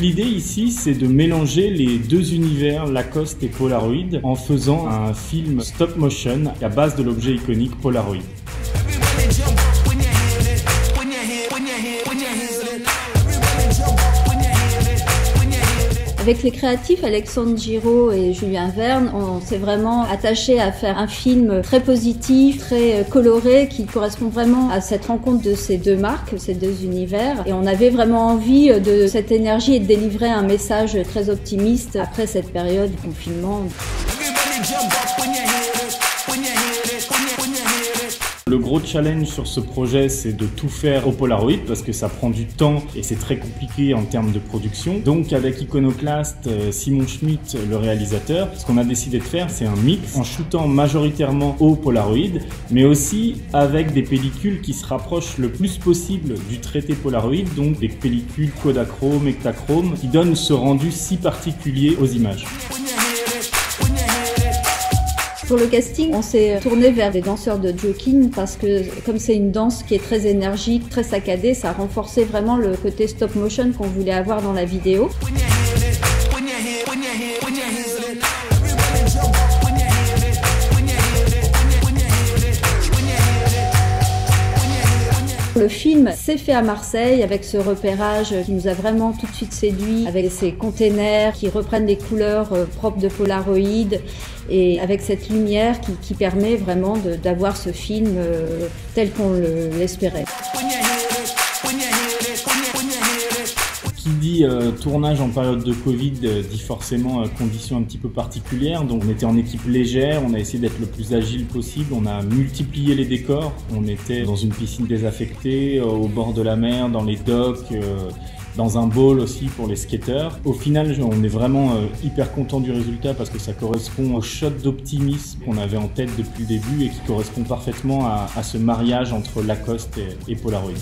l'idée ici, c'est de mélanger les deux univers, Lacoste et Polaroid, en faisant un film stop motion à base de l'objet iconique Polaroid. Avec les créatifs Alexandre Giraud et Julien Verne, on s'est vraiment attaché à faire un film très positif, très coloré, qui correspond vraiment à cette rencontre de ces deux marques, ces deux univers. Et on avait vraiment envie de cette énergie et de délivrer un message très optimiste après cette période du confinement. Le gros challenge sur ce projet, c'est de tout faire au Polaroid parce que ça prend du temps et c'est très compliqué en termes de production. Donc avec Iconoclast, Simon Schmitt, le réalisateur, ce qu'on a décidé de faire, c'est un mix en shootant majoritairement au Polaroid, mais aussi avec des pellicules qui se rapprochent le plus possible du traité Polaroid, donc des pellicules Kodachrome, Ektachrome, qui donnent ce rendu si particulier aux images. Pour le casting, on s'est tourné vers des danseurs de joking parce que comme c'est une danse qui est très énergique, très saccadée, ça a renforcé vraiment le côté stop motion qu'on voulait avoir dans la vidéo. Le film s'est fait à Marseille avec ce repérage qui nous a vraiment tout de suite séduit, avec ces containers qui reprennent les couleurs propres de Polaroid et avec cette lumière qui permet vraiment d'avoir ce film tel qu'on l'espérait. Qui dit tournage en période de Covid dit forcément conditions un petit peu particulières. Donc on était en équipe légère, on a essayé d'être le plus agile possible, on a multiplié les décors. On était dans une piscine désaffectée, au bord de la mer, dans les docks, dans un bowl aussi pour les skateurs. Au final, on est vraiment hyper content du résultat parce que ça correspond au shot d'optimisme qu'on avait en tête depuis le début et qui correspond parfaitement à ce mariage entre Lacoste et Polaroid.